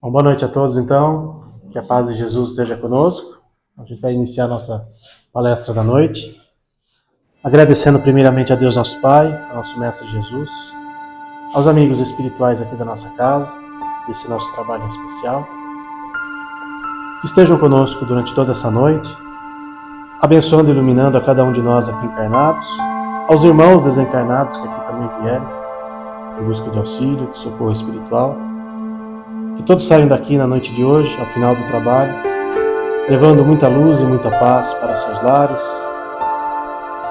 Bom, boa noite a todos, então. Que a paz de Jesus esteja conosco. A gente vai iniciar a nossa palestra da noite. Agradecendo primeiramente a Deus nosso Pai, ao nosso Mestre Jesus, aos amigos espirituais aqui da nossa casa, desse nosso trabalho em especial, que estejam conosco durante toda essa noite, abençoando e iluminando a cada um de nós aqui encarnados, aos irmãos desencarnados que aqui também vieram, em busca de auxílio, de socorro espiritual. Que todos saiam daqui na noite de hoje, ao final do trabalho, levando muita luz e muita paz para seus lares,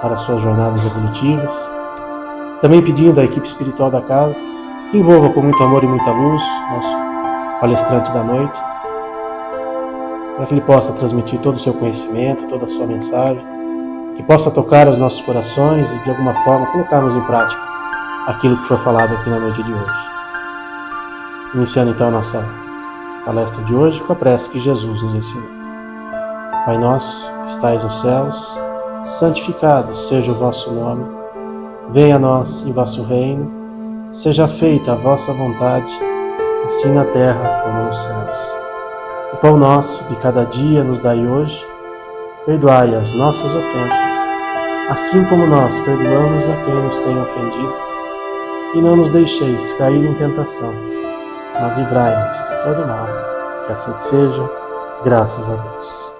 para suas jornadas evolutivas. Também pedindo à equipe espiritual da casa que envolva com muito amor e muita luz nosso palestrante da noite, para que ele possa transmitir todo o seu conhecimento, toda a sua mensagem, que possa tocar os nossos corações e de alguma forma colocarmos em prática aquilo que foi falado aqui na noite de hoje. Iniciando então a nossa palestra de hoje com a prece que Jesus nos ensinou. Pai nosso, que estais nos céus, santificado seja o vosso nome. Venha a nós em vosso reino. Seja feita a vossa vontade, assim na terra como nos céus. O pão nosso de cada dia nos dai hoje. Perdoai as nossas ofensas, assim como nós perdoamos a quem nos tem ofendido. E não nos deixeis cair em tentação, mas livrai-nos de todo mal, que assim seja, graças a Deus.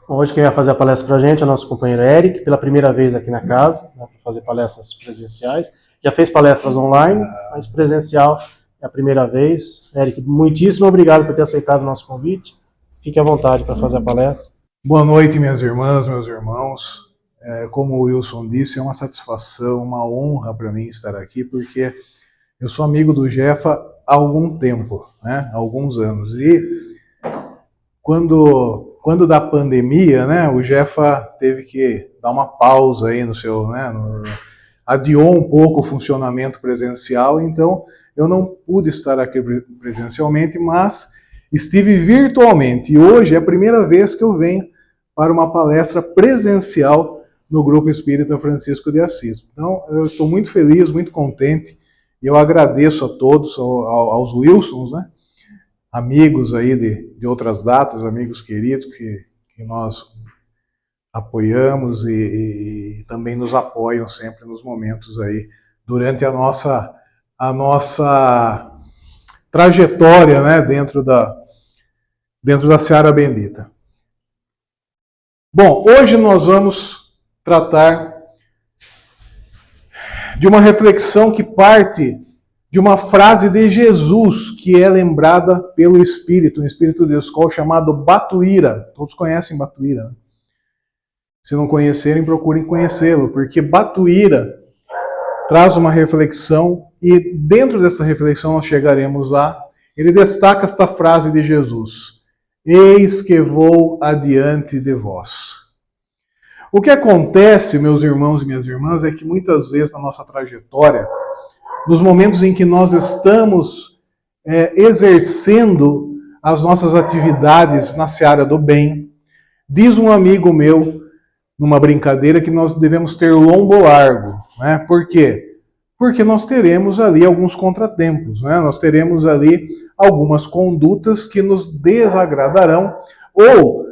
Bom, hoje quem vai fazer a palestra para a gente é o nosso companheiro Eric, pela primeira vez aqui na casa, para fazer palestras presenciais. Já fez palestras online, mas presencial é a primeira vez. Eric, muitíssimo obrigado por ter aceitado o nosso convite. Fique à vontade para fazer a palestra. Boa noite, minhas irmãs, meus irmãos. Como o Wilson disse, é uma satisfação, uma honra para mim estar aqui, porque eu sou amigo do Jefa há algum tempo, né? Há alguns anos. E quando da pandemia, né, o Jefa teve que dar uma pausa aí no seu, né, adiou um pouco o funcionamento presencial, então eu não pude estar aqui presencialmente, mas estive virtualmente. E hoje é a primeira vez que eu venho para uma palestra presencial no Grupo Espírita Francisco de Assis. Então eu estou muito feliz, muito contente. E eu agradeço a todos, aos Wilsons, né? Amigos aí de outras datas, amigos queridos que nós apoiamos e também nos apoiam sempre nos momentos aí, durante a nossa trajetória, né? dentro da Seara Bendita. Bom, hoje nós vamos tratar de uma reflexão que parte de uma frase de Jesus que é lembrada pelo Espírito, um Espírito de Deus, chamado Batuíra. Todos conhecem Batuíra, né? Se não conhecerem, procurem conhecê-lo, porque Batuíra traz uma reflexão e dentro dessa reflexão nós chegaremos a... Ele destaca esta frase de Jesus: eis que vou adiante de vós. O que acontece, meus irmãos e minhas irmãs, é que muitas vezes na nossa trajetória, nos momentos em que nós estamos exercendo as nossas atividades na seara do bem, diz um amigo meu, numa brincadeira, que nós devemos ter lombo largo. Né? Por quê? Porque nós teremos ali alguns contratempos, né? Nós teremos ali algumas condutas que nos desagradarão, ou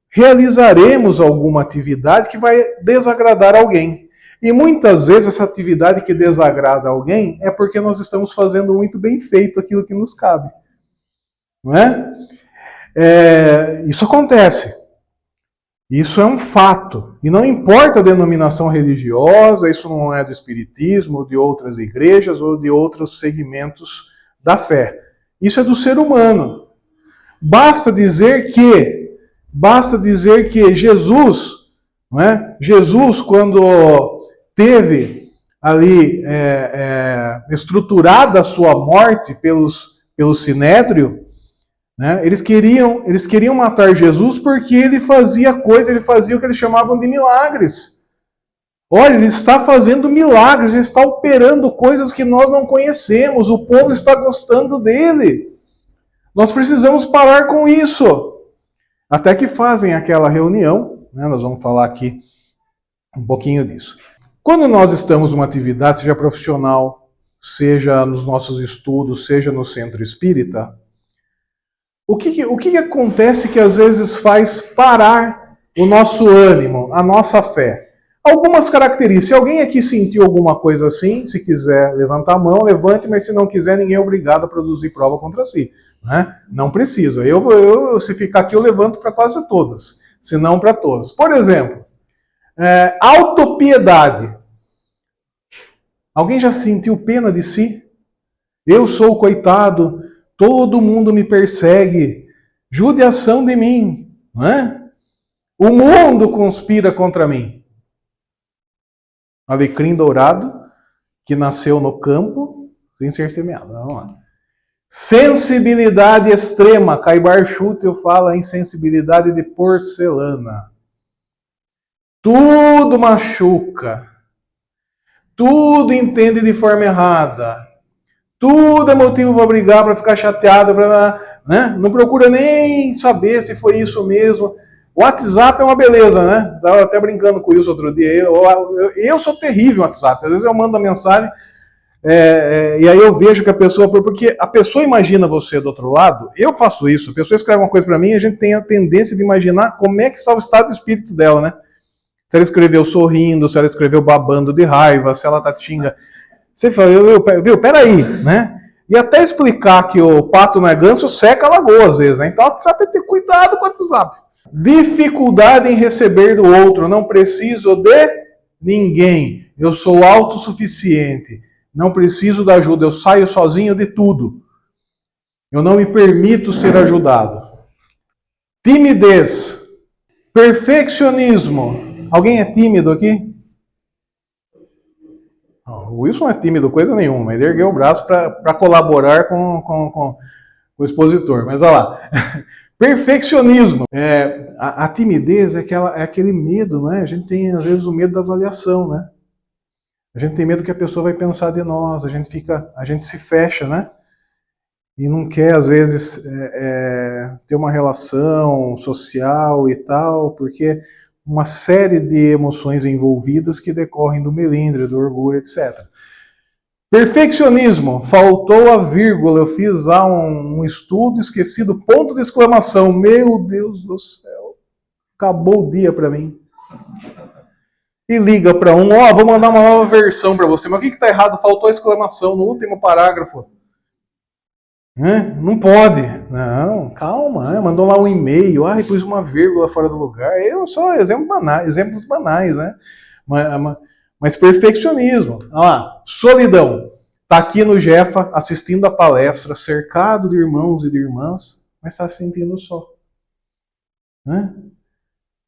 realizaremos alguma atividade que vai desagradar alguém. E muitas vezes essa atividade que desagrada alguém é porque nós estamos fazendo muito bem feito aquilo que nos cabe. Não é? Isso acontece. Isso é um fato. E não importa a denominação religiosa, isso não é do espiritismo, ou de outras igrejas, ou de outros segmentos da fé. Isso é do ser humano. Basta dizer que Jesus, não é? Jesus, quando teve ali estruturada a sua morte pelo Sinédrio, né? Eles queriam matar Jesus porque ele fazia o que eles chamavam de milagres. Olha, ele está fazendo milagres, ele está operando coisas que nós não conhecemos, o povo está gostando dele. Nós precisamos parar com isso. Até que fazem aquela reunião, né? Nós vamos falar aqui um pouquinho disso. Quando nós estamos numa atividade, seja profissional, seja nos nossos estudos, seja no centro espírita, o que acontece que às vezes faz parar o nosso ânimo, a nossa fé? Algumas características. Se alguém aqui sentiu alguma coisa assim, se quiser levantar a mão, levante, mas se não quiser, ninguém é obrigado a produzir prova contra si. Né? Não precisa. Se ficar aqui, eu levanto para quase todas, se não para todas. Por exemplo, autopiedade. Alguém já sentiu pena de si? Eu sou o coitado, todo mundo me persegue, judiação de mim, não é? O mundo conspira contra mim. Alecrim dourado, que nasceu no campo, sem ser semeado. Vamos lá. Sensibilidade extrema. Caibar Schutel fala em sensibilidade de porcelana. Tudo machuca. Tudo entende de forma errada. Tudo é motivo para brigar, para ficar chateado, né? Não procura nem saber se foi isso mesmo. O WhatsApp é uma beleza, né? Estava até brincando com isso outro dia. Eu sou terrível no WhatsApp. Às vezes eu mando a mensagem e aí eu vejo que a pessoa... Porque a pessoa imagina você do outro lado. Eu faço isso. A pessoa escreve uma coisa para mim e a gente tem a tendência de imaginar como é que está o estado de espírito dela, né? Se ela escreveu sorrindo, se ela escreveu babando de raiva, se ela tá te xingando. Você fala, viu, peraí, né? E até explicar que o pato não é ganso, seca a lagoa às vezes, né? Então o WhatsApp tem que ter cuidado com o WhatsApp. Dificuldade em receber do outro, não preciso de ninguém. Eu sou autossuficiente, não preciso da ajuda, eu saio sozinho de tudo. Eu não me permito ser ajudado. Timidez, perfeccionismo. Alguém é tímido aqui? O Wilson não é tímido, coisa nenhuma. Ele ergueu o braço para colaborar com o expositor. Mas olha lá. Perfeccionismo. A timidez é aquele medo, né? A gente tem, às vezes, o medo da avaliação, né? A gente tem medo que a pessoa vai pensar de nós. A gente se fecha, né? E não quer, às vezes, ter uma relação social e tal, porque uma série de emoções envolvidas que decorrem do melindre, do orgulho, etc. Perfeccionismo. Faltou a vírgula. Eu fiz um estudo, esqueci do ponto de exclamação. Meu Deus do céu. Acabou o dia para mim. E liga para vou mandar uma nova versão para você. Mas o que está errado? Faltou a exclamação no último parágrafo. Não pode. Não, calma. Mandou lá um e-mail. Pus uma vírgula fora do lugar. Só exemplos banais, né? Mas perfeccionismo. Olha lá, solidão. Está aqui no Jefa, assistindo a palestra, cercado de irmãos e de irmãs, mas está se sentindo só.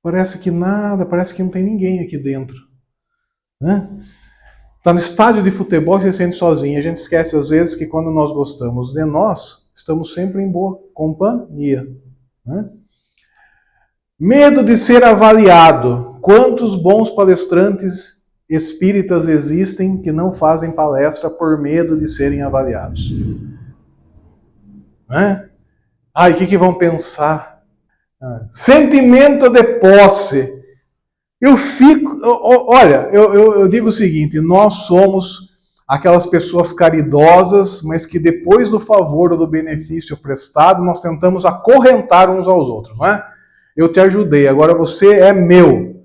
Parece que não tem ninguém aqui dentro. Está no estádio de futebol e se sente sozinho. A gente esquece às vezes que quando nós gostamos de nós, estamos sempre em boa companhia. Medo de ser avaliado. Quantos bons palestrantes espíritas existem que não fazem palestra por medo de serem avaliados? O que vão pensar? Sentimento de posse. Eu digo o seguinte, nós somos aquelas pessoas caridosas, mas que depois do favor ou do benefício prestado, nós tentamos acorrentar uns aos outros, não é? Eu te ajudei, agora você é meu.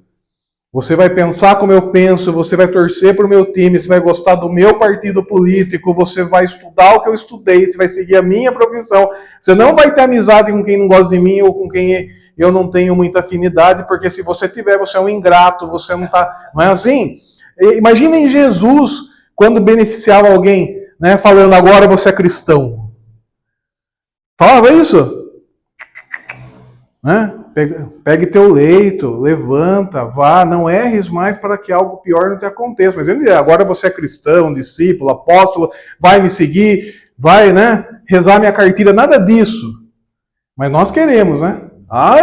Você vai pensar como eu penso, você vai torcer para o meu time, você vai gostar do meu partido político, você vai estudar o que eu estudei, você vai seguir a minha profissão. Você não vai ter amizade com quem não gosta de mim ou com quem eu não tenho muita afinidade, porque se você tiver, você é um ingrato, você não está... Não é assim? Imaginem Jesus, quando beneficiava alguém, né, falando, agora você é cristão. Falava isso? Pegue teu leito, levanta, vá, não erres mais para que algo pior não te aconteça. Mas ele, agora você é cristão, discípulo, apóstolo, vai me seguir, vai, né, rezar minha cartilha, nada disso. Mas nós queremos, né?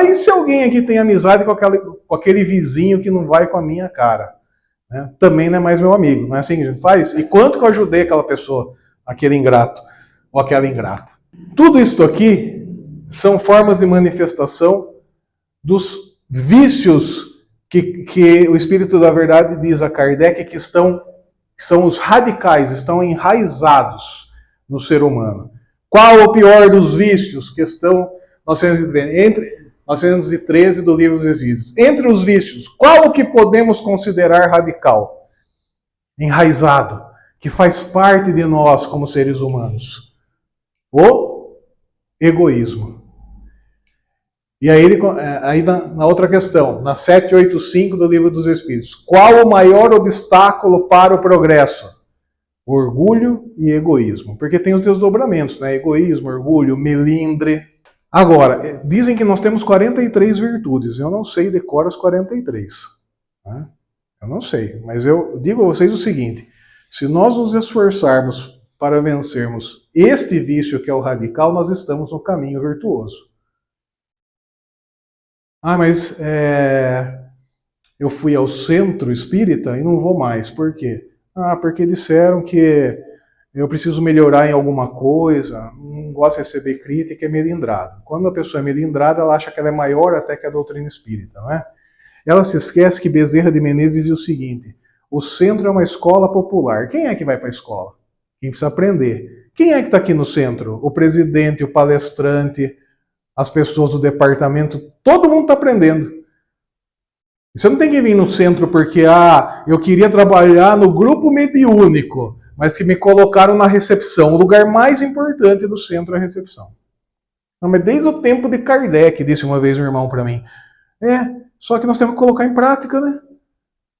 E se alguém aqui tem amizade com aquele vizinho que não vai com a minha cara? Também não é mais meu amigo, não é assim que a gente faz? E quanto que eu ajudei aquela pessoa, aquele ingrato ou aquela ingrata? Tudo isso aqui são formas de manifestação dos vícios que o Espírito da Verdade diz a Kardec que são os radicais, estão enraizados no ser humano. Qual o pior dos vícios? 913 do Livro dos Espíritos. Entre os vícios, qual o que podemos considerar radical? Enraizado, que faz parte de nós como seres humanos. O egoísmo. E aí na outra questão, na 785 do Livro dos Espíritos, qual o maior obstáculo para o progresso? Orgulho e egoísmo. Porque tem os desdobramentos, né? Egoísmo, orgulho, melindre. Agora, dizem que nós temos 43 virtudes. Eu não sei decor as 43. Né? Eu não sei. Mas eu digo a vocês o seguinte. Se nós nos esforçarmos para vencermos este vício que é o radical, nós estamos no caminho virtuoso. Mas eu fui ao centro espírita e não vou mais. Por quê? Porque disseram que eu preciso melhorar em alguma coisa, não gosto de receber crítica, é melindrado. Quando a pessoa é melindrada, ela acha que ela é maior até que a doutrina espírita, não é? Ela se esquece que Bezerra de Menezes dizia o seguinte, o centro é uma escola popular. Quem é que vai para a escola? Quem precisa aprender. Quem é que está aqui no centro? O presidente, o palestrante, as pessoas do departamento, todo mundo está aprendendo. Você não tem que vir no centro porque eu queria trabalhar no grupo mediúnico, mas que me colocaram na recepção. O lugar mais importante do centro é a recepção. Não, mas desde o tempo de Kardec, disse uma vez um irmão para mim. Só que nós temos que colocar em prática, né?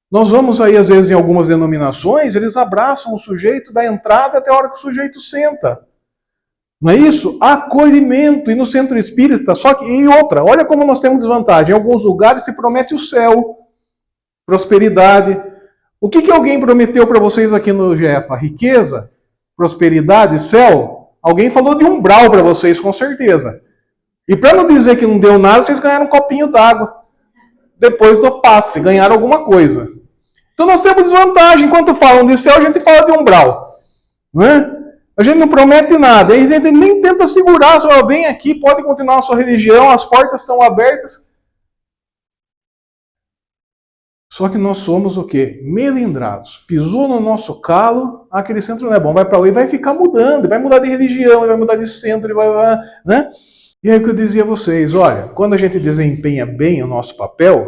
Nós vamos aí, às vezes, em algumas denominações, eles abraçam o sujeito da entrada até a hora que o sujeito senta. Não é isso? Acolhimento. E no centro espírita, e outra, olha como nós temos desvantagem. Em alguns lugares se promete o céu, prosperidade. O que alguém prometeu para vocês aqui no GEFA? Riqueza, prosperidade, céu? Alguém falou de umbral para vocês, com certeza. E para não dizer que não deu nada, vocês ganharam um copinho d'água. Depois do passe, ganharam alguma coisa. Então nós temos desvantagem. Enquanto falam de céu, a gente fala de umbral. Não é? A gente não promete nada. A gente nem tenta segurar. Só vem aqui, pode continuar a sua religião, as portas estão abertas. Só que nós somos o quê? Melindrados. Pisou no nosso calo, aquele centro não é bom, vai para lá e vai ficar mudando, vai mudar de religião, vai mudar de centro, né? E aí o que eu dizia a vocês, olha, quando a gente desempenha bem o nosso papel,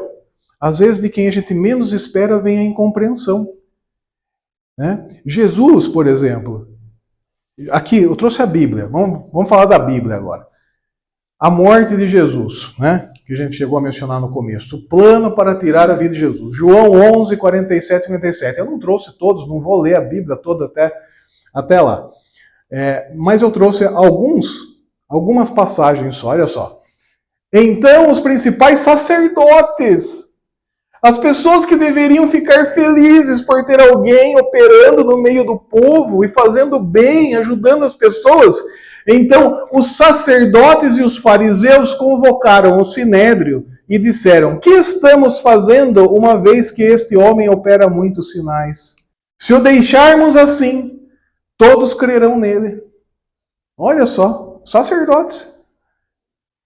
às vezes de quem a gente menos espera vem a incompreensão. Né? Jesus, por exemplo, aqui eu trouxe a Bíblia, vamos falar da Bíblia agora. A morte de Jesus, né? Que a gente chegou a mencionar no começo. O plano para tirar a vida de Jesus. João 11, 47 e 57. Eu não trouxe todos, não vou ler a Bíblia toda até lá. Mas eu trouxe algumas passagens só, olha só. Então os principais sacerdotes, as pessoas que deveriam ficar felizes por ter alguém operando no meio do povo e fazendo bem, ajudando as pessoas. Então, os sacerdotes e os fariseus convocaram o sinédrio e disseram: que estamos fazendo uma vez que este homem opera muitos sinais? Se o deixarmos assim, todos crerão nele. Olha só, sacerdotes.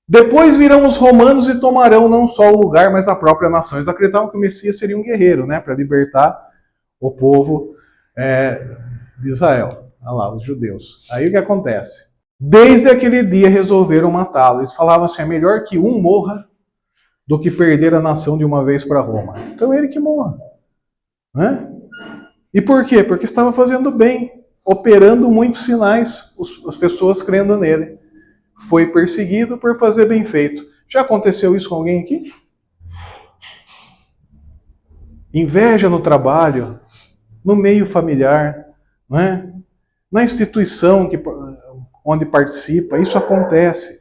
Depois virão os romanos e tomarão não só o lugar, mas a própria nação. Eles acreditavam que o Messias seria um guerreiro, né, para libertar o povo de Israel. Olha lá, os judeus. Aí o que acontece? Desde aquele dia resolveram matá-lo. Eles falavam assim, é melhor que um morra do que perder a nação de uma vez para Roma. Então ele que morra. Né? E por quê? Porque estava fazendo bem, operando muitos sinais, as pessoas crendo nele. Foi perseguido por fazer bem feito. Já aconteceu isso com alguém aqui? Inveja no trabalho, no meio familiar, não é? Na instituição onde participa, isso acontece.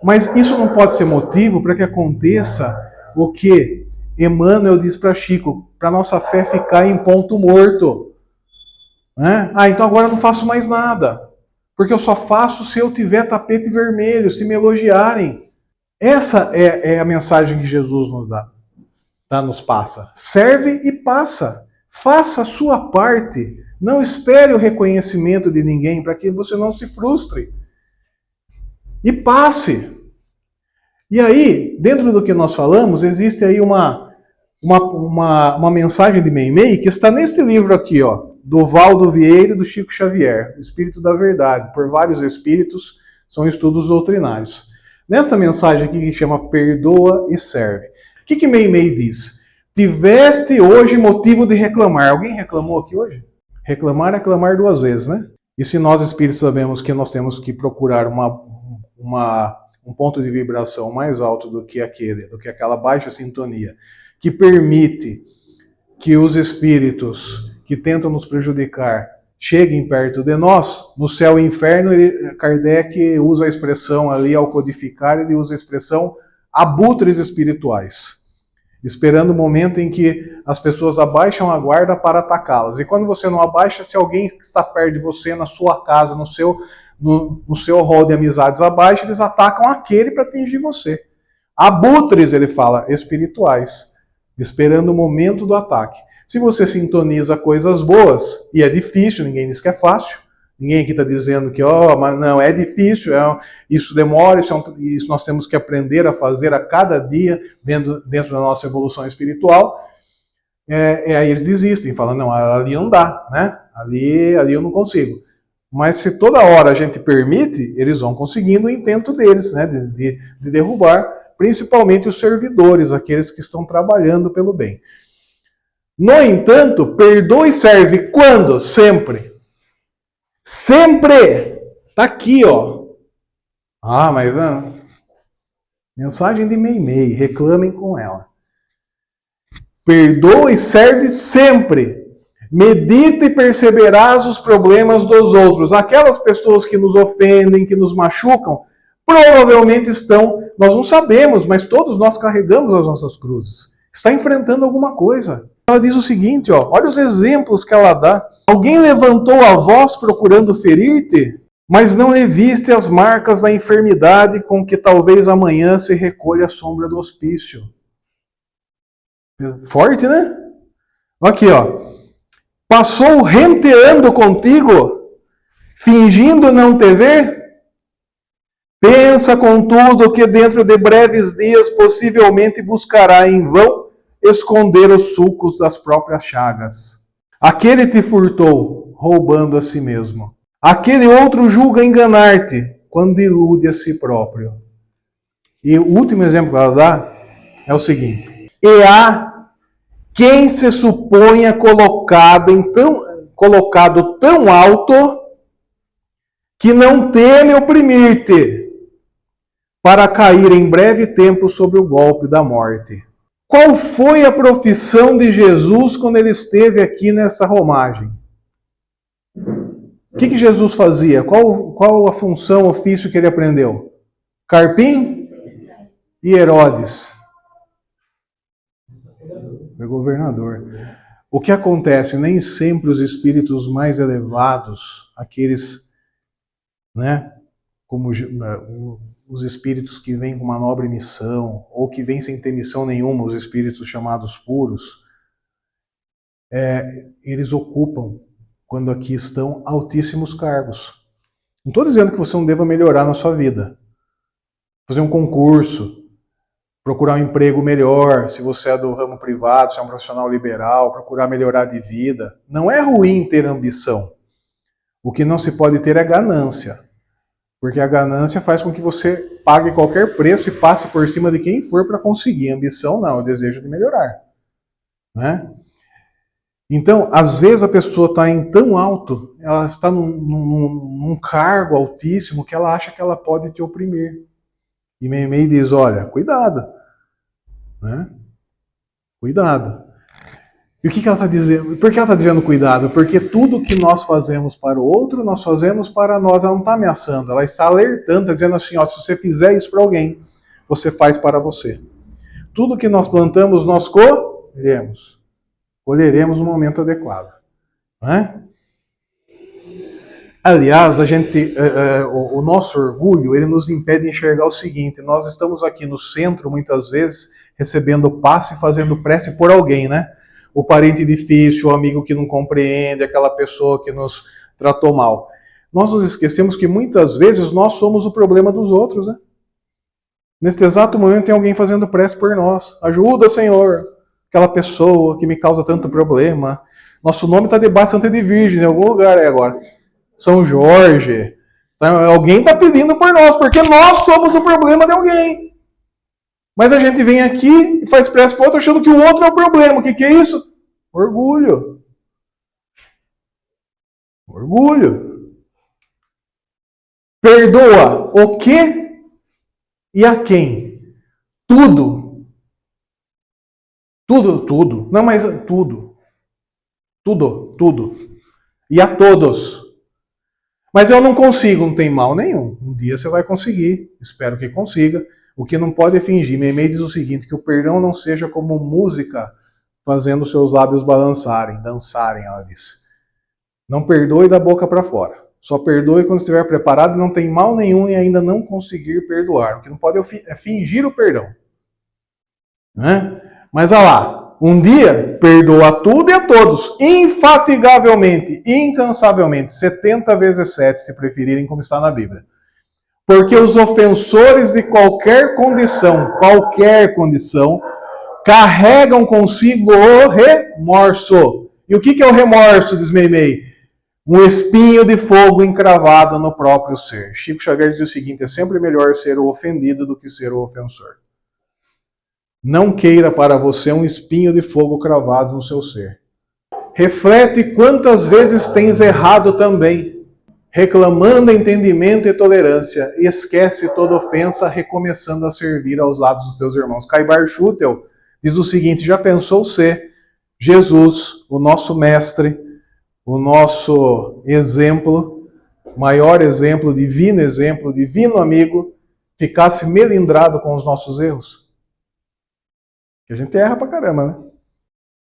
Mas isso não pode ser motivo para que aconteça o que Emmanuel diz para Chico, para nossa fé ficar em ponto morto. Né? Então agora eu não faço mais nada, porque eu só faço se eu tiver tapete vermelho, se me elogiarem. Essa é a mensagem que Jesus nos passa. Serve e passa. Faça a sua parte. Não espere o reconhecimento de ninguém para que você não se frustre. E passe. E aí, dentro do que nós falamos, existe aí uma mensagem de Meimei que está nesse livro aqui, ó, do Valdo Vieira e do Chico Xavier, O Espírito da Verdade, por vários espíritos, são estudos doutrinários. Nessa mensagem aqui que chama Perdoa e Serve. O que Meimei diz? Tiveste hoje motivo de reclamar. Alguém reclamou aqui hoje? Reclamar é clamar duas vezes, né? E se nós espíritos sabemos que nós temos que procurar um ponto de vibração mais alto do que aquela baixa sintonia, que permite que os espíritos que tentam nos prejudicar cheguem perto de nós, no céu e inferno, Kardec usa a expressão ali, ao codificar, ele usa a expressão abutres espirituais, esperando o momento em que as pessoas abaixam a guarda para atacá-las. E quando você não abaixa, se alguém que está perto de você, na sua casa, no seu rol de amizades abaixa, eles atacam aquele para atingir você. Abutres, ele fala, espirituais, esperando o momento do ataque. Se você sintoniza coisas boas, e é difícil, ninguém diz que é fácil, ninguém aqui está dizendo que, mas não, é difícil, isso demora, isso nós temos que aprender a fazer a cada dia dentro da nossa evolução espiritual. Aí eles desistem, falam, não, ali não dá, né? Ali eu não consigo. Mas se toda hora a gente permite, eles vão conseguindo o intento deles, né? De derrubar, principalmente os servidores, aqueles que estão trabalhando pelo bem. No entanto, perdoa e serve quando? Sempre. Sempre. Tá aqui, ó. Mas mensagem de Meimei, reclamem com ela. Perdoa e serve sempre. Medita e perceberás os problemas dos outros. Aquelas pessoas que nos ofendem, que nos machucam, provavelmente nós não sabemos, mas todos nós carregamos as nossas cruzes. Está enfrentando alguma coisa. Ela diz o seguinte, olha os exemplos que ela dá. Alguém levantou a voz procurando ferir-te, mas não lhe viste as marcas da enfermidade com que talvez amanhã se recolha a sombra do hospício. Forte, né? Aqui, Passou renteando contigo, fingindo não te ver? Pensa, contudo, que dentro de breves dias possivelmente buscará em vão esconder os sulcos das próprias chagas. Aquele te furtou, roubando a si mesmo. Aquele outro julga enganar-te, quando ilude a si próprio. E o último exemplo que ela dá é o seguinte. E há quem se suponha colocado tão alto que não teme oprimir-te, para cair em breve tempo sobre o golpe da morte. Qual foi a profissão de Jesus quando ele esteve aqui nessa romagem? O que Jesus fazia? Qual a função, ofício que ele aprendeu? Carpim e Herodes. Foi governador. O que acontece? Nem sempre os espíritos mais elevados, aqueles, como os espíritos que vêm com uma nobre missão, ou que vêm sem ter missão nenhuma, os espíritos chamados puros, eles ocupam, quando aqui estão, altíssimos cargos. Não estou dizendo que você não deva melhorar na sua vida. Fazer um concurso, procurar um emprego melhor, se você é do ramo privado, se é um profissional liberal, procurar melhorar de vida. Não é ruim ter ambição. O que não se pode ter é ganância. Porque a ganância faz com que você pague qualquer preço e passe por cima de quem for para conseguir. A ambição não, é o desejo de melhorar. Né? Então, às vezes a pessoa está em tão alto, ela está num cargo altíssimo que ela acha que ela pode te oprimir. E Meimei diz, olha, cuidado. Né? Cuidado. E o que ela está dizendo? Por que ela está dizendo cuidado? Porque tudo que nós fazemos para o outro, nós fazemos para nós. Ela não está ameaçando, ela está alertando, está dizendo assim, se você fizer isso para alguém, você faz para você. Tudo que nós plantamos, nós colheremos. Colheremos no momento adequado. Né? Aliás, o nosso orgulho, ele nos impede de enxergar o seguinte, nós estamos aqui no centro, muitas vezes, recebendo passe e fazendo prece por alguém, né? O parente difícil, o amigo que não compreende, aquela pessoa que nos tratou mal. Nós nos esquecemos que muitas vezes nós somos o problema dos outros, né? Neste exato momento tem alguém fazendo prece por nós. Ajuda, Senhor, aquela pessoa que me causa tanto problema. Nosso nome está debaixo de Santa de Virgem, em algum lugar aí agora. São Jorge, Então, alguém está pedindo por nós, porque nós somos o problema de alguém. Mas a gente vem aqui e faz pressa para o outro achando que o outro é o problema. O que é isso? Orgulho. Orgulho. Perdoa o quê e a quem? Tudo. Tudo. Não, mas tudo. Tudo. E a todos. Mas eu não consigo, não tem mal nenhum. Um dia você vai conseguir, espero que consiga. O que não pode é fingir. Meimei diz o seguinte, que o perdão não seja como música fazendo seus lábios balançarem, dançarem, ela disse. Não perdoe da boca para fora. Só perdoe quando estiver preparado e não tem mal nenhum e ainda não conseguir perdoar. O que não pode é fingir o perdão. Né? Mas olha lá, um dia perdoa tudo e a todos, infatigavelmente, incansavelmente, 70 vezes 7, se preferirem, como está na Bíblia. Porque os ofensores de qualquer condição, carregam consigo o remorso. E o que é o remorso, diz Meimei? Um espinho de fogo encravado no próprio ser. Chico Xavier diz o seguinte, é sempre melhor ser o ofendido do que ser o ofensor. Não queira para você um espinho de fogo cravado no seu ser. Reflete quantas vezes tens errado também, reclamando entendimento e tolerância, e esquece toda ofensa, recomeçando a servir aos lados dos teus irmãos. Caibar Schutel diz o seguinte, já pensou ser Jesus, o nosso mestre, o nosso exemplo, maior exemplo, divino amigo, ficasse melindrado com os nossos erros? Que a gente erra pra caramba, né?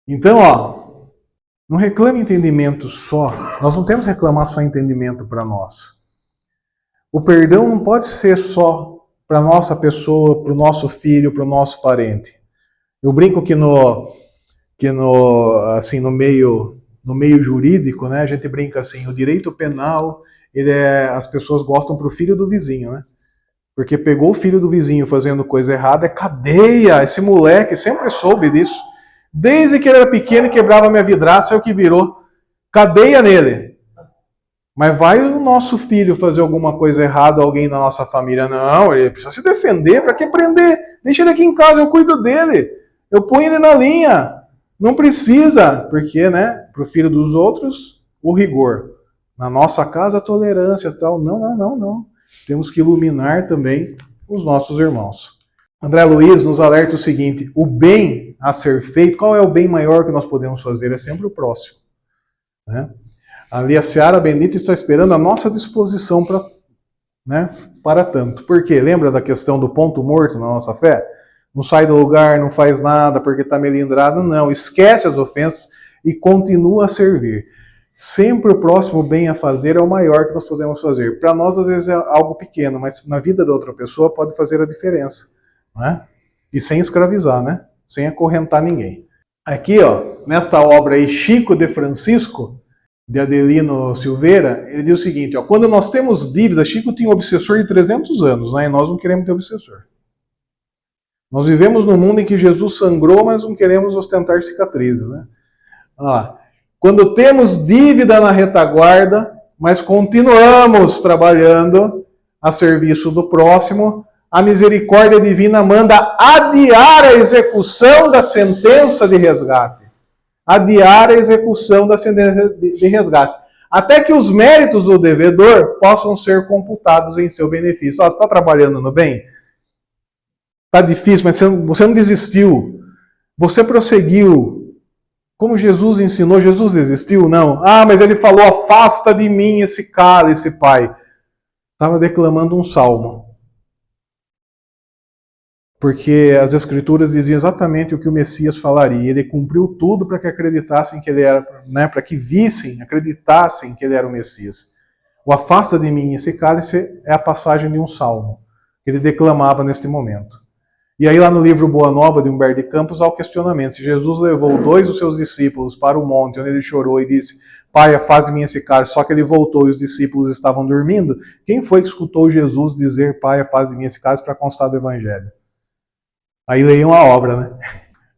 Então, não reclame entendimento só. Nós não temos que reclamar só entendimento para nós. O perdão não pode ser só para nossa pessoa, para o nosso filho, para o nosso parente. Eu brinco que no meio jurídico, né, a gente brinca assim, o direito penal, as pessoas gostam pro filho do vizinho, né? Porque pegou o filho do vizinho fazendo coisa errada, é cadeia. Esse moleque sempre soube disso. Desde que ele era pequeno e quebrava minha vidraça, é o que virou. Cadeia nele. Mas vai o nosso filho fazer alguma coisa errada, alguém na nossa família? Não, ele precisa se defender. Para que prender? Deixa ele aqui em casa, eu cuido dele. Eu ponho ele na linha. Não precisa, porque, né, para o filho dos outros, o rigor. Na nossa casa, a tolerância e tal. Não. Temos que iluminar também os nossos irmãos. André Luiz nos alerta o seguinte, o bem a ser feito, qual é o bem maior que nós podemos fazer? É sempre o próximo. Né? Ali a Seara Bendita está esperando a nossa disposição para tanto. Por quê? Lembra da questão do ponto morto na nossa fé? Não sai do lugar, não faz nada porque está melindrado. Não, esquece as ofensas e continua a servir. Sempre o próximo bem a fazer é o maior que nós podemos fazer. Para nós, às vezes, é algo pequeno, mas na vida da outra pessoa pode fazer a diferença. Né? E sem escravizar, né? Sem acorrentar ninguém. Aqui, nesta obra aí, Chico de Francisco, de Adelino Silveira, ele diz o seguinte, quando nós temos dívidas, Chico tinha um obsessor de 300 anos, né? E nós não queremos ter obsessor. Nós vivemos num mundo em que Jesus sangrou, mas não queremos ostentar cicatrizes, né? Quando temos dívida na retaguarda, mas continuamos trabalhando a serviço do próximo, a misericórdia divina manda adiar a execução da sentença de resgate. Adiar a execução da sentença de resgate. Até que os méritos do devedor possam ser computados em seu benefício. Você está trabalhando no bem? Está difícil, mas você não desistiu. Você prosseguiu. Como Jesus ensinou, Jesus desistiu? Não. Mas ele falou, afasta de mim esse cálice, Pai. Estava declamando um salmo. Porque as Escrituras diziam exatamente o que o Messias falaria. Ele cumpriu tudo para que acreditassem que ele era, né, para que vissem, acreditassem que ele era o Messias. O afasta de mim esse cálice é a passagem de um salmo que ele declamava neste momento. E aí lá no livro Boa Nova, de Humberto de Campos, há o questionamento. Se Jesus levou 2 dos seus discípulos para o monte, onde ele chorou e disse, Pai, afaste-me esse cálice, só que ele voltou e os discípulos estavam dormindo, quem foi que escutou Jesus dizer, Pai, afaste-me esse cálice, para constar do Evangelho? Aí leiam a obra, né?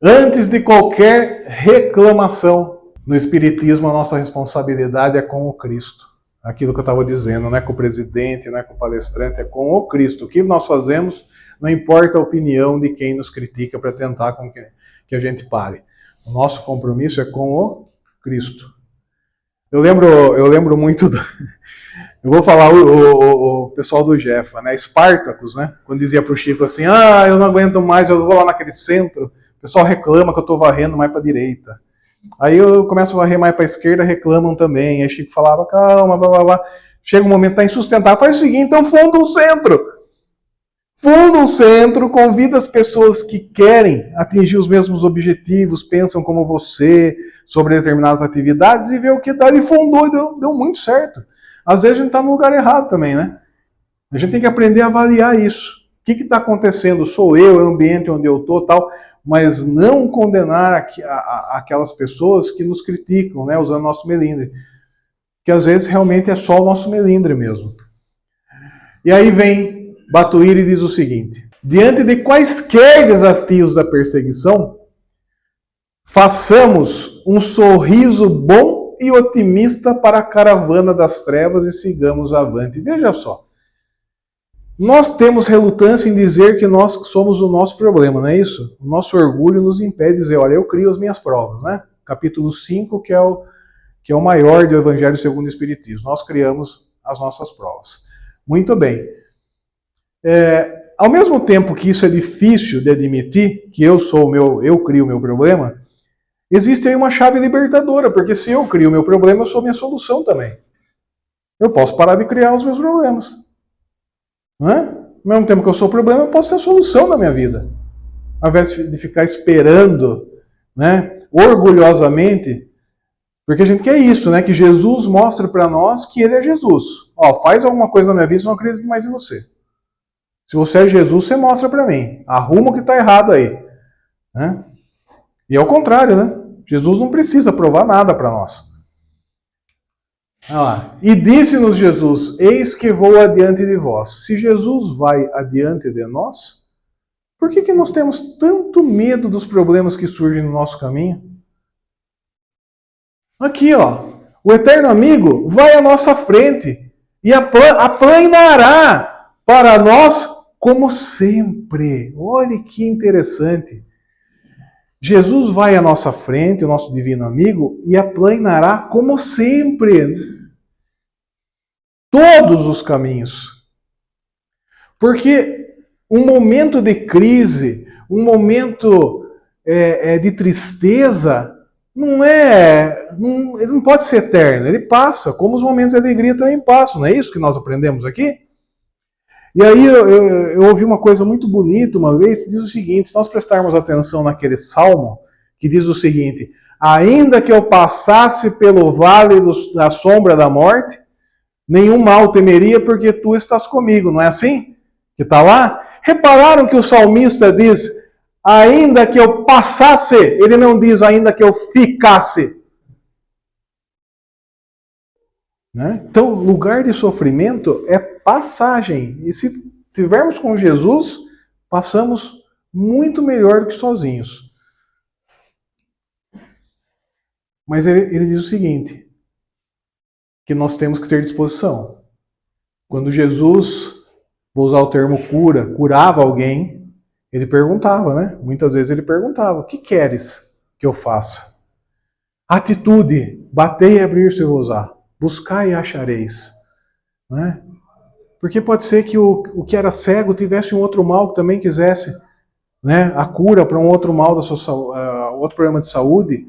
Antes de qualquer reclamação no Espiritismo, a nossa responsabilidade é com o Cristo. aquilo que eu estava dizendo, não é com o presidente, não é com o palestrante, é com o Cristo. O que nós fazemos, não importa a opinião de quem nos critica para tentar com que a gente pare. O nosso compromisso é com o Cristo. Eu lembro muito do... Eu vou falar o pessoal do Jefa, né? Espartacus, né? Quando dizia pro Chico assim, eu não aguento mais, eu vou lá naquele centro, o pessoal reclama que eu tô varrendo mais pra direita. Aí eu começo a varrer mais pra esquerda, reclamam também. Aí Chico falava, calma, blá, blá, blá. Chega um momento, tá insustentável. Faz o seguinte, então funda um centro. Funda um centro, convida as pessoas que querem atingir os mesmos objetivos, pensam como você, sobre determinadas atividades e vê o que dá. Ele fundou e deu muito certo. Às vezes a gente está no lugar errado também, né? A gente tem que aprender a avaliar isso. O que está acontecendo? Sou eu, é o ambiente onde eu estou, tal, mas não condenar aquelas pessoas que nos criticam, né, usando nosso melindre. Que às vezes realmente é só o nosso melindre mesmo. E aí vem Batuíra e diz o seguinte: diante de quaisquer desafios da perseguição, façamos um sorriso bom e otimista para a caravana das trevas e sigamos avante. Veja só. Nós temos relutância em dizer que nós somos o nosso problema, não é isso? O nosso orgulho nos impede de dizer, olha, eu crio as minhas provas, né? Capítulo 5, que é o maior do Evangelho segundo o Espiritismo. Nós criamos as nossas provas. Muito bem. Ao mesmo tempo que isso é difícil de admitir, que eu crio o meu problema, existe aí uma chave libertadora, porque se eu crio o meu problema, eu sou minha solução também. Eu posso parar de criar os meus problemas. Não é? Ao mesmo tempo que eu sou o problema, eu posso ser a solução da minha vida. Ao invés de ficar esperando, né, orgulhosamente, porque a gente quer isso, né, que Jesus mostre para nós que ele é Jesus. Ó, faz alguma coisa na minha vida, eu não acredito mais em você. Se você é Jesus, você mostra para mim. Arruma o que está errado aí. Né? E é o contrário, né? Jesus não precisa provar nada para nós. E disse-nos Jesus, eis que vou adiante de vós. Se Jesus vai adiante de nós, por que nós temos tanto medo dos problemas que surgem no nosso caminho? Aqui, ó, o eterno amigo vai à nossa frente e aplanará para nós como sempre. Olha que interessante. Jesus vai à nossa frente, o nosso divino amigo, e aplanará como sempre todos os caminhos. Porque um momento de crise, um momento de tristeza, ele não pode ser eterno, ele passa, como os momentos de alegria também passam, não é isso que nós aprendemos aqui? E aí eu ouvi uma coisa muito bonita uma vez, que diz o seguinte, se nós prestarmos atenção naquele salmo, que diz o seguinte, ainda que eu passasse pelo vale da sombra da morte, nenhum mal temeria, porque tu estás comigo, não é assim? Que está lá? Repararam que o salmista diz, ainda que eu passasse, ele não diz ainda que eu ficasse. Né? Então, lugar de sofrimento é passagem. E se estivermos com Jesus, passamos muito melhor do que sozinhos. Mas ele diz o seguinte, que nós temos que ter disposição. Quando Jesus, vou usar o termo curava alguém, ele perguntava, né? Muitas vezes ele perguntava, o que queres que eu faça? Atitude, batei e abrir-se-vos-á, buscai e achareis. Né? Porque pode ser que o que era cego tivesse um outro mal que também quisesse, né? A cura para um outro mal, outro problema de saúde.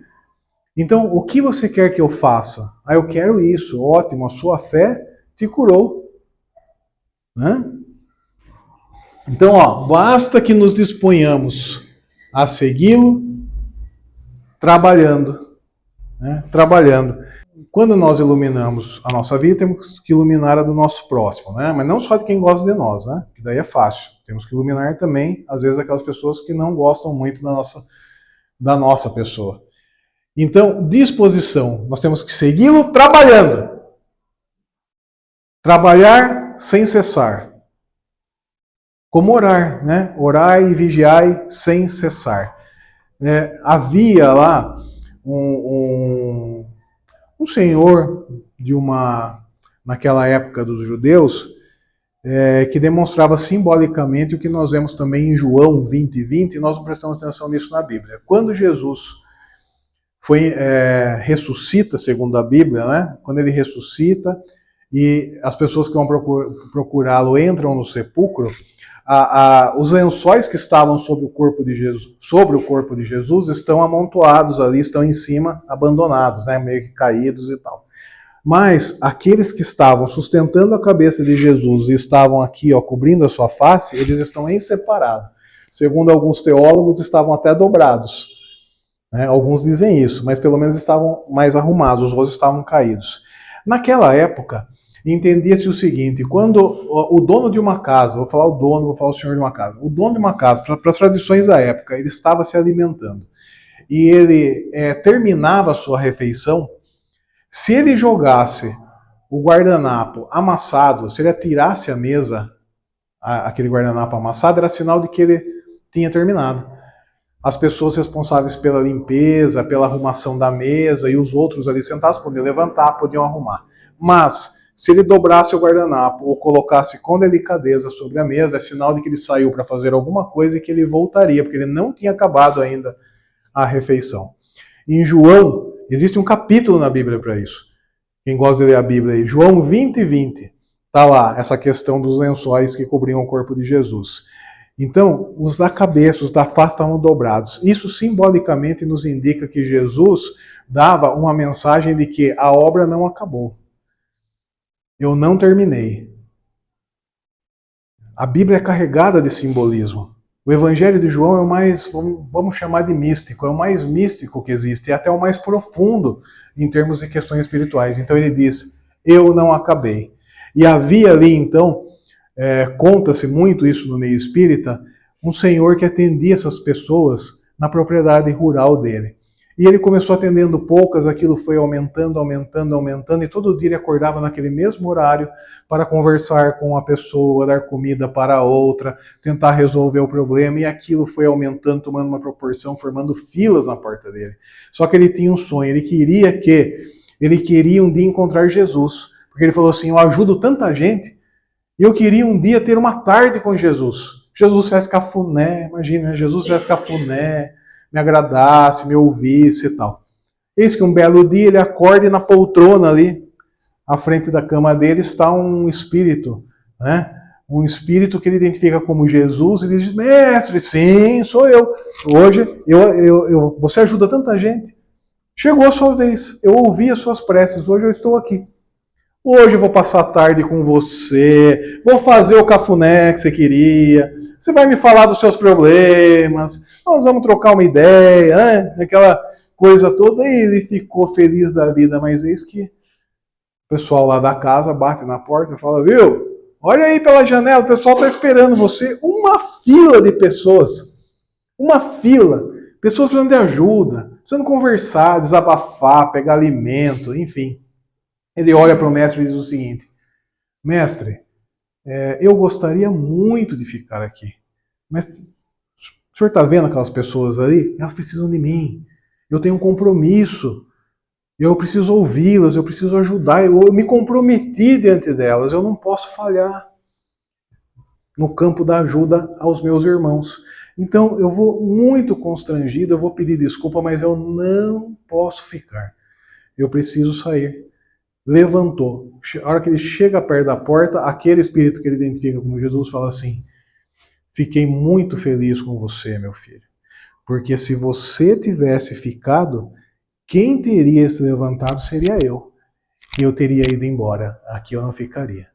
Então, o que você quer que eu faça? Eu quero isso. Ótimo, a sua fé te curou. Né? Então, basta que nos disponhamos a segui-lo trabalhando. Né? Trabalhando. Quando nós iluminamos a nossa vida, temos que iluminar a do nosso próximo. Né? Mas não só de quem gosta de nós, né? Que daí é fácil. Temos que iluminar também, às vezes, aquelas pessoas que não gostam muito da nossa pessoa. Então, disposição. Nós temos que segui-lo trabalhando. Trabalhar sem cessar. Como orar, né? Orai e vigiai sem cessar. Havia lá um senhor de uma naquela época dos judeus, que demonstrava simbolicamente o que nós vemos também em João 20:20, e nós não prestamos atenção nisso na Bíblia. Quando Jesus ressuscita, segundo a Bíblia, né? Quando ele ressuscita e as pessoas que vão procurá-lo entram no sepulcro, os lençóis que estavam sobre o corpo de Jesus estão amontoados ali, estão em cima, abandonados, né? Meio que caídos e tal. Mas aqueles que estavam sustentando a cabeça de Jesus e estavam aqui, ó, cobrindo a sua face, eles estão em separado. Segundo alguns teólogos, estavam até dobrados. Né? Alguns dizem isso, mas pelo menos estavam mais arrumados, os rostos estavam caídos. Naquela época, entendia-se o seguinte: quando o dono de uma casa, vou falar o senhor de uma casa, o dono de uma casa, para as tradições da época, ele estava se alimentando e ele terminava a sua refeição. Se ele jogasse o guardanapo amassado, se ele atirasse à mesa aquele guardanapo amassado, era sinal de que ele tinha terminado. As pessoas responsáveis pela limpeza, pela arrumação da mesa e os outros ali sentados podiam levantar, podiam arrumar. Mas se ele dobrasse o guardanapo ou colocasse com delicadeza sobre a mesa, é sinal de que ele saiu para fazer alguma coisa e que ele voltaria, porque ele não tinha acabado ainda a refeição. Em João, existe um capítulo na Bíblia para isso. Quem gosta de ler a Bíblia aí, João 20:20, está lá essa questão dos lençóis que cobriam o corpo de Jesus. Então, os da cabeça, os da face estavam dobrados. Isso simbolicamente nos indica que Jesus dava uma mensagem de que a obra não acabou. Eu não terminei. A Bíblia é carregada de simbolismo. O Evangelho de João é o mais, vamos chamar de místico, é o mais místico que existe, é até o mais profundo em termos de questões espirituais. Então ele diz, eu não acabei. E havia ali, então, conta-se muito isso no meio espírita, um senhor que atendia essas pessoas na propriedade rural dele. E ele começou atendendo poucas, aquilo foi aumentando, e todo dia ele acordava naquele mesmo horário para conversar com a pessoa, dar comida para a outra, tentar resolver o problema, e aquilo foi aumentando, tomando uma proporção, formando filas na porta dele. Só que ele tinha um sonho, ele queria um dia encontrar Jesus, porque ele falou assim, eu ajudo tanta gente, e eu queria um dia ter uma tarde com Jesus. Jesus fez cafuné, imagina, Jesus fez cafuné, me agradasse, me ouvisse e tal. Eis que um belo dia ele acorda e na poltrona ali, à frente da cama dele, está um espírito, né? Um espírito que ele identifica como Jesus, e ele diz, mestre, sim, sou eu. Hoje, você ajuda tanta gente. Chegou a sua vez, eu ouvi as suas preces, hoje eu estou aqui. Hoje eu vou passar a tarde com você, vou fazer o cafuné que você queria, você vai me falar dos seus problemas, nós vamos trocar uma ideia, né? Aquela coisa toda, e ele ficou feliz da vida, mas eis que o pessoal lá da casa bate na porta e fala, viu, olha aí pela janela, o pessoal está esperando você, uma fila de pessoas, pessoas precisando de ajuda, precisando conversar, desabafar, pegar alimento, enfim. Ele olha para o mestre e diz o seguinte, mestre, eu gostaria muito de ficar aqui, mas o senhor está vendo aquelas pessoas ali? Elas precisam de mim, eu tenho um compromisso, eu preciso ouvi-las, eu preciso ajudar, eu me comprometi diante delas, eu não posso falhar no campo da ajuda aos meus irmãos. Então eu vou muito constrangido, eu vou pedir desculpa, mas eu não posso ficar, eu preciso sair. Levantou. A hora que ele chega perto da porta, aquele espírito que ele identifica como Jesus fala assim, fiquei muito feliz com você, meu filho, porque se você tivesse ficado, quem teria se levantado seria eu, e eu teria ido embora, aqui eu não ficaria.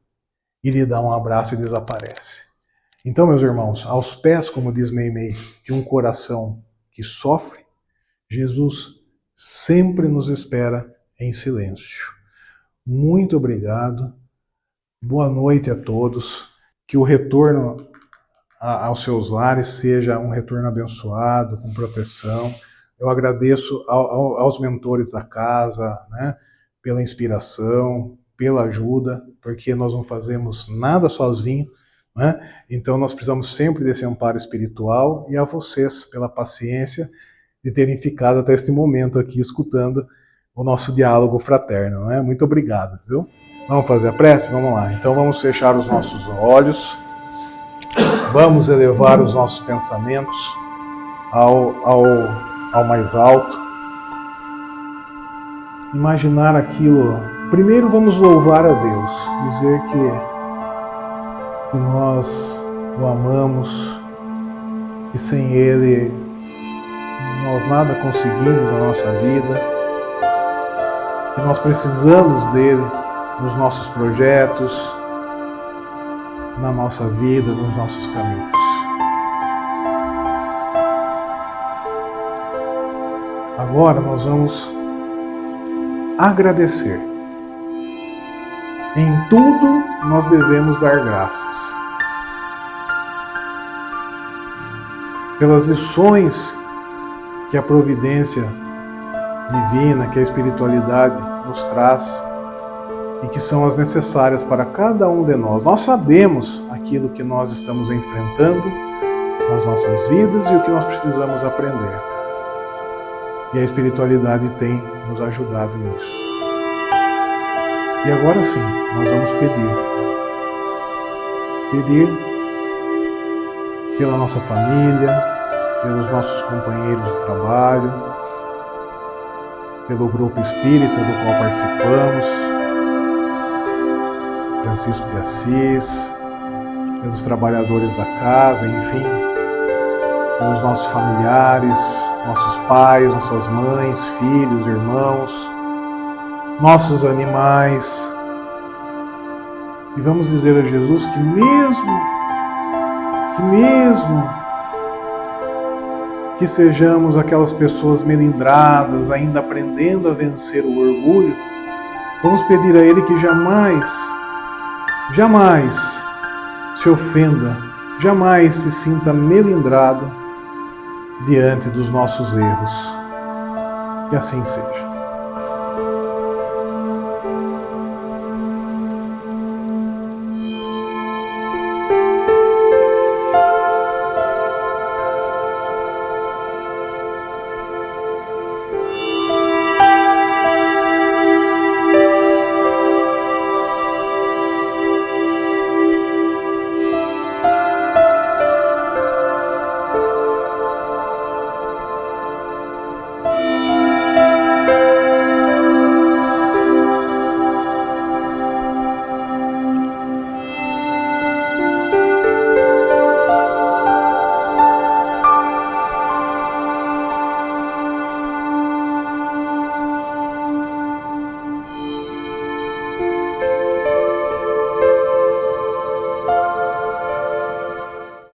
E lhe dá um abraço e desaparece. Então, meus irmãos, aos pés, como diz Meimei, de um coração que sofre, Jesus sempre nos espera em silêncio. Muito obrigado, boa noite a todos, que o retorno aos seus lares seja um retorno abençoado, com proteção. Eu agradeço aos mentores da casa, né, pela inspiração, pela ajuda, porque nós não fazemos nada sozinho, né? Então nós precisamos sempre desse amparo espiritual, e a vocês pela paciência de terem ficado até este momento aqui escutando o nosso diálogo fraterno, né? Muito obrigado, viu? Vamos fazer a prece? Vamos lá. Então vamos fechar os nossos olhos. Vamos elevar os nossos pensamentos ao mais alto. Imaginar aquilo. Primeiro vamos louvar a Deus. Dizer que nós o amamos. Que sem Ele nós nada conseguimos na nossa vida. Que nós precisamos dele nos nossos projetos, na nossa vida, nos nossos caminhos. Agora nós vamos agradecer. Em tudo nós devemos dar graças. Pelas lições que a providência divina, que a espiritualidade nos traz e que são as necessárias para cada um de nós. Nós sabemos aquilo que nós estamos enfrentando nas nossas vidas e o que nós precisamos aprender. E a espiritualidade tem nos ajudado nisso. E agora sim, nós vamos pedir. Pedir pela nossa família, pelos nossos companheiros de trabalho, pelo grupo espírita do qual participamos, Francisco de Assis, pelos trabalhadores da casa, enfim, pelos nossos familiares, nossos pais, nossas mães, filhos, irmãos, nossos animais. E vamos dizer a Jesus que mesmo que sejamos aquelas pessoas melindradas, ainda aprendendo a vencer o orgulho, vamos pedir a Ele que jamais se ofenda, jamais se sinta melindrado diante dos nossos erros. Que assim seja.